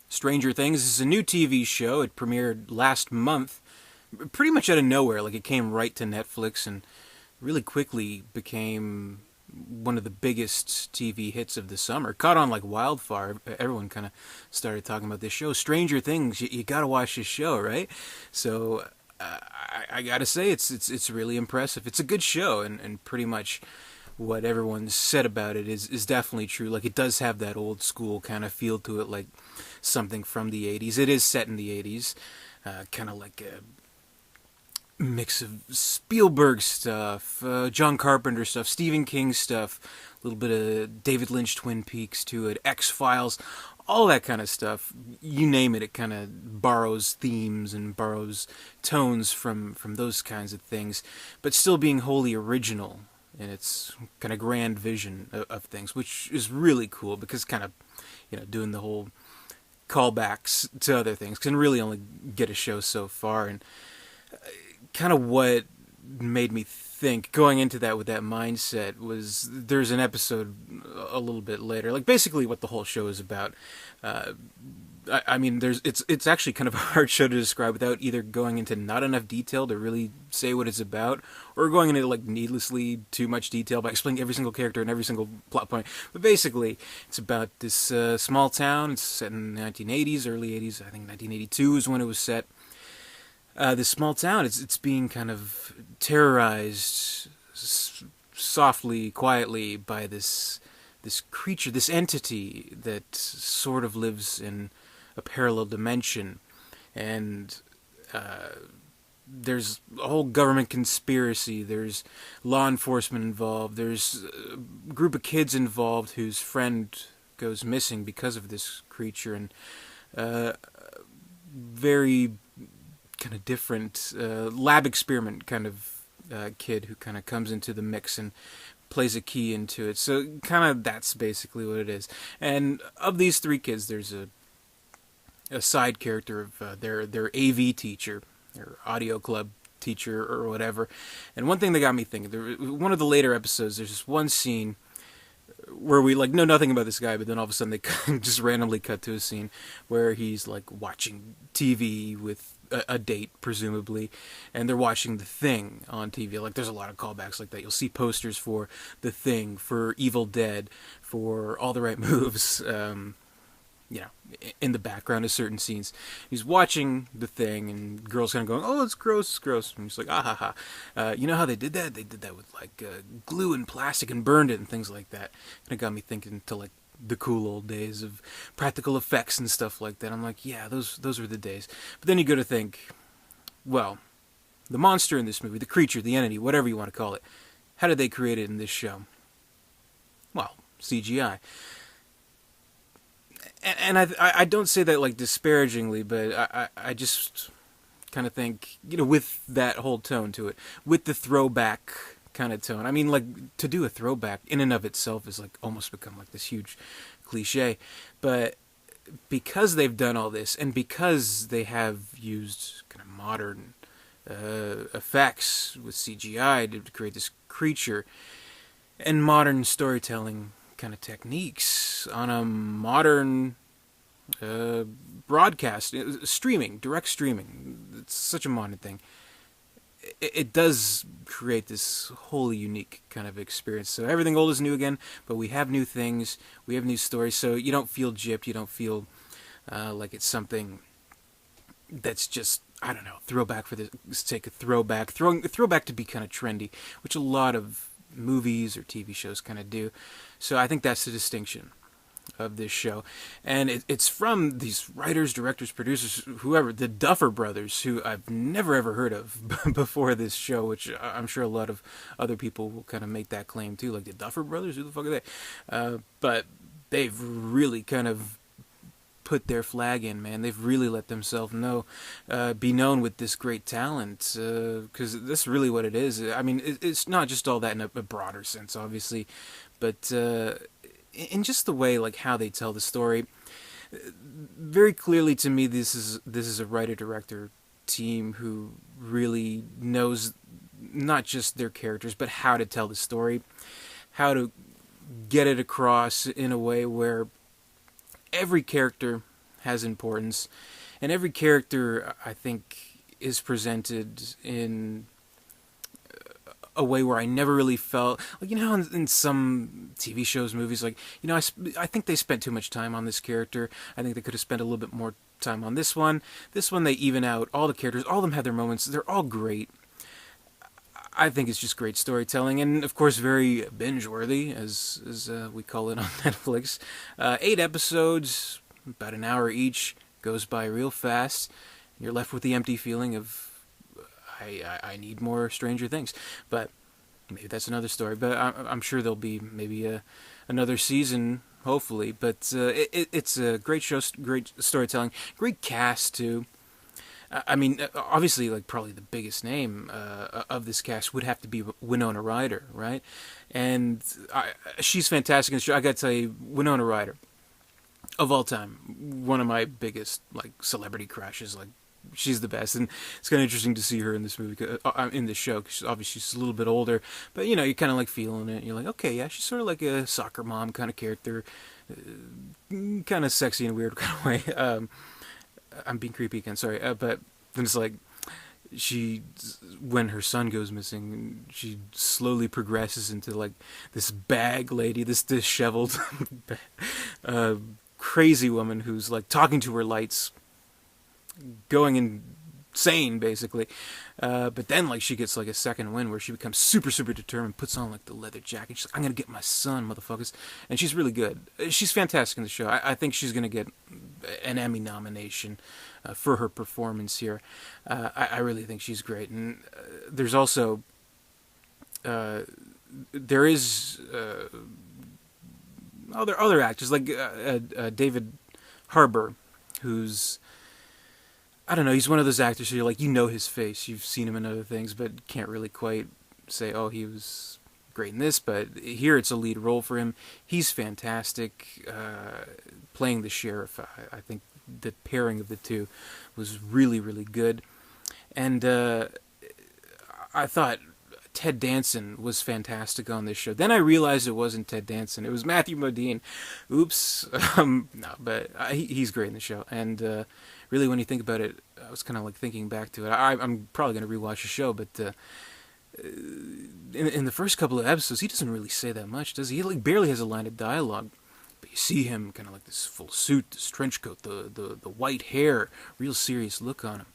Stranger Things is a new TV show. It premiered last month, pretty much out of nowhere. Like, it came right to Netflix and really quickly became one of the biggest TV hits of the summer. Caught on like wildfire. Everyone kind of started talking about this show. Stranger Things. You got to watch this show, right? So I got to say, it's really impressive. It's a good show, and pretty much what everyone said about it is definitely true. Like, it does have that old school kind of feel to it, like something from the 80s. It is set in the 80s, kind of like a mix of Spielberg stuff, John Carpenter stuff, Stephen King stuff, a little bit of David Lynch Twin Peaks to it, X-Files, all that kind of stuff. You name it, it kind of borrows themes and borrows tones from those kinds of things, but still being wholly original in its kind of grand vision of things, which is really cool because kind of, doing the whole callbacks to other things can really only get a show so far. And kind of what made me think going into that with that mindset was there's an episode a little bit later, like basically what the whole show is about. I mean, it's actually kind of a hard show to describe without either going into not enough detail to really say what it's about, or going into like needlessly too much detail by explaining every single character and every single plot point. But basically, it's about this small town. It's set in the 1980s, early 80s. I think 1982 is when it was set. This small town, it's being kind of terrorized softly, quietly by this creature, this entity that sort of lives in a parallel dimension, and there's a whole government conspiracy. There's law enforcement involved. There's a group of kids involved whose friend goes missing because of this creature, and very kind of different lab experiment kind of kid who kind of comes into the mix and plays a key into it. So kind of that's basically what it is. And of these three kids, there's a side character of their AV teacher, their audio club teacher or whatever. And one thing that got me thinking, one of the later episodes, there's this one scene where we like know nothing about this guy, but then all of a sudden they just randomly cut to a scene where he's like watching TV with a date, presumably, and they're watching The Thing on TV. Like, there's a lot of callbacks like that. You'll see posters for The Thing, for Evil Dead, for All the Right Moves, in the background of certain scenes. He's watching The Thing, and girls kind of going, "Oh, it's gross, it's gross." And he's like, "Ah, ha, ha." You know how they did that? They did that with, like, glue and plastic and burned it and things like that. And it got me thinking to, like, the cool old days of practical effects and stuff like that. I'm like, yeah, those were the days. But then you go to think, well, the monster in this movie, the creature, the entity, whatever you want to call it, how did they create it in this show? Well, CGI. And I don't say that like disparagingly, but I just kind of think, with that whole tone to it, with the throwback kind of tone. I mean, like, to do a throwback in and of itself is like almost become like this huge cliche, but because they've done all this and because they have used kind of modern effects with CGI to create this creature and modern storytelling kind of techniques on a modern broadcast, streaming, direct streaming. It's such a modern thing. It does create this wholly unique kind of experience. So everything old is new again, but we have new things, we have new stories, so you don't feel gypped, you don't feel like it's something that's just, I don't know, throwback for the sake of throwback, throwback to be kind of trendy, which a lot of movies or TV shows kind of do. So I think that's the distinction of this show. And it's from these writers, directors, producers, whoever, the Duffer Brothers, who I've never ever heard of before this show, which I'm sure a lot of other people will kind of make that claim too, like the Duffer Brothers, who the fuck are they? But they've really kind of put their flag in, man. They've really let themselves be known with this great talent, because that's really what it is. I mean, it's not just all that in a broader sense, obviously, but in just the way, like, how they tell the story. Very clearly to me, this is a writer-director team who really knows not just their characters, but how to tell the story, how to get it across in a way where every character has importance, and every character, I think, is presented in a way where I never really felt like, how in some TV shows, movies, like, I think they spent too much time on this character. I think they could have spent a little bit more time on this one. This one, they even out all the characters. All of them have their moments. They're all great. I think it's just great storytelling, and of course very binge-worthy, as we call it on Netflix. 8 episodes, about an hour each, goes by real fast. You're left with the empty feeling of I need more Stranger Things, but maybe that's another story. But I'm sure there'll be maybe another season, hopefully. But it's a great show, great storytelling, great cast too. I mean, obviously, like, probably the biggest name of this cast would have to be Winona Ryder, right? And she's fantastic in the show. I got to tell you, Winona Ryder, of all time, one of my biggest, like, celebrity crushes. Like, she's the best, and it's kind of interesting to see her in this movie, in this show. Cause obviously, she's a little bit older, but you're kind of like feeling it. You're like, okay, yeah, she's sort of like a soccer mom kind of character, kind of sexy in a weird kind of way. I'm being creepy again, sorry, but then it's like when her son goes missing, she slowly progresses into like this bag lady, this disheveled, crazy woman who's like talking to her lights, going insane basically. But then like she gets like a second wind where she becomes super super determined, puts on like the leather jacket. She's like, I'm gonna get my son, motherfuckers, and she's really good. She's fantastic in the show. I think she's gonna get an Emmy nomination for her performance here. I really think she's great, and there's also there is other actors like David Harbour, who's, I don't know, he's one of those actors who you're like, his face, you've seen him in other things, but can't really quite say, oh, he was great in this. But here it's a lead role for him. He's fantastic, playing the sheriff. I think the pairing of the two was really, really good. And I thought Ted Danson was fantastic on this show. Then I realized it wasn't Ted Danson. It was Matthew Modine. Oops. No, but he's great in the show. And really, when you think about it, I was kind of like thinking back to it. I'm probably going to rewatch the show, but in the first couple of episodes, he doesn't really say that much, does he? He like barely has a line of dialogue. But you see him kind of like this full suit, this trench coat, the white hair, real serious look on him.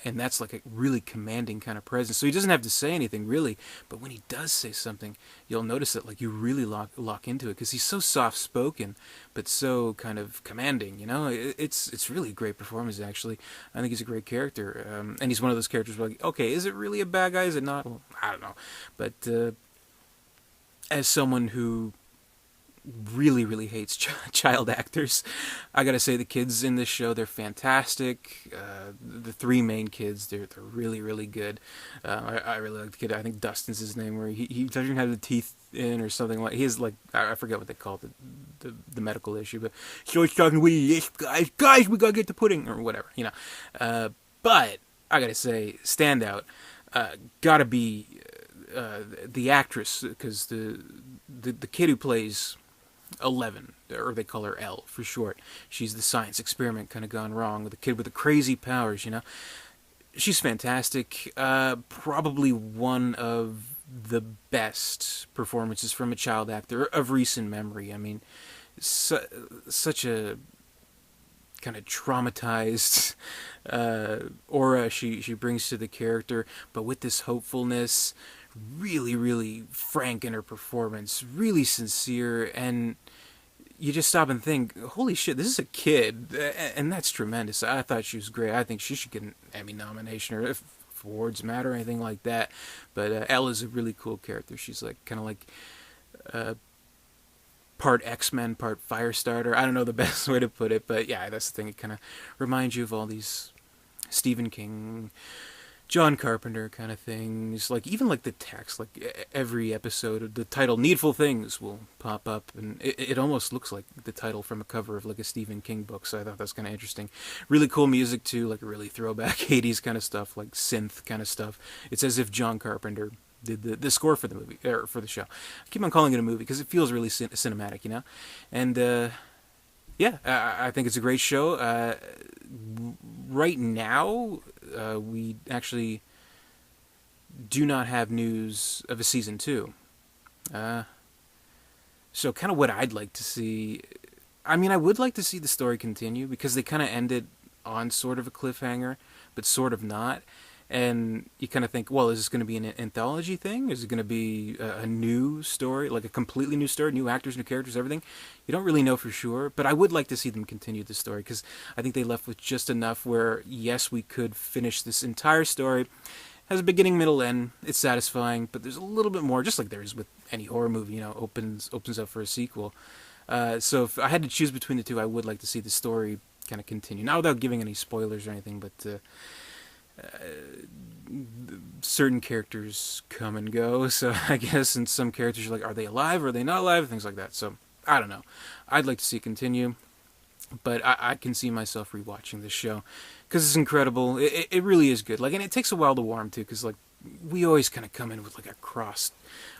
And that's like a really commanding kind of presence. So he doesn't have to say anything really, but when he does say something, you'll notice that like you really lock into it, because he's so soft spoken, but so kind of commanding. It's really a great performance actually. I think he's a great character, and he's one of those characters where like, okay, is it really a bad guy? Is it not? Well, I don't know, but as someone who really, really hates child actors, I gotta say the kids in this show, they're fantastic. The three main kids, they're really, really good. I really like the kid. I think Dustin's his name, where he doesn't have the teeth in or something like. He has like, I forget what they call it, the medical issue, but so it's talking to yes, guys, we gotta get the pudding or whatever, But I gotta say, standout, gotta be the actress, because the kid who plays 11, or they call her L for short. She's the science experiment kind of gone wrong, with the kid with the crazy powers, She's fantastic. Probably one of the best performances from a child actor of recent memory. I mean, such a kind of traumatized aura she brings to the character, but with this hopefulness, really, really frank in her performance, really sincere, and you just stop and think, holy shit, this is a kid, and that's tremendous. I thought she was great. I think she should get an Emmy nomination, or if awards matter or anything like that. But Elle is a really cool character. She's like kind of like part X-Men, part Firestarter. I don't know the best way to put it, but yeah, that's the thing. It kind of reminds you of all these Stephen King, John Carpenter kind of things. Like even like the text, like every episode of the title Needful Things will pop up, and it almost looks like the title from a cover of like a Stephen King book. So I thought that's kind of interesting. Really cool music too, like really throwback 80s kind of stuff, like synth kind of stuff. It's as if John Carpenter did the score for the movie, or for the show. I keep on calling it a movie because it feels really cinematic, And Yeah, I think it's a great show. Right now, we actually do not have news of a season two. Uh, so, kind of what I'd like to see. I mean, I would like to see the story continue because they kind of ended on sort of a cliffhanger, but sort of not. And you kind of think, well, is this going to be an anthology thing? Is it going to be a new story, like a completely new story, new actors, new characters, everything? You don't really know for sure, but I would like to see them continue the story because I think they left with just enough where, yes, we could finish this entire story. Has a beginning, middle, end. It's satisfying, but there's a little bit more, just like there is with any horror movie. Opens up for a sequel. So if I had to choose between the two, I would like to see the story kind of continue. Not without giving any spoilers or anything, but certain characters come and go. So I guess in some characters you're like, are they alive? Or are they not alive? Things like that. So I don't know. I'd like to see it continue, but I can see myself rewatching this show because it's incredible. It really is good. Like, and it takes a while to warm too, because like we always kind of come in with like a crossed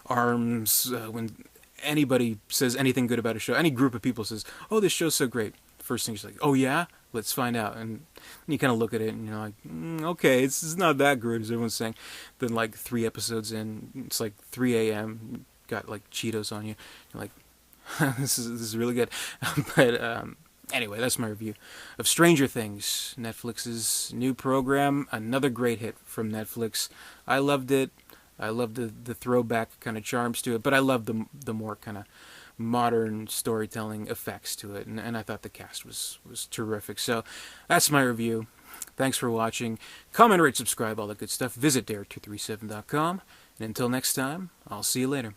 arms when anybody says anything good about a show. Any group of people says, "Oh, this show's so great." First thing is like, "Oh yeah, let's find out." And you kind of look at it and you're like, "Okay, it's not that good as everyone's saying." Then like 3 episodes in, it's like 3 a.m. Got like Cheetos on you. You're like, this is really good." But anyway, that's my review of Stranger Things, Netflix's new program. Another great hit from Netflix. I loved it. I love the throwback kind of charms to it, but I love the more kind of modern storytelling effects to it, and I thought the cast was terrific. So that's my review. Thanks for watching. Comment, rate, subscribe, all that good stuff. Visit Derek237.com, and until next time, I'll see you later.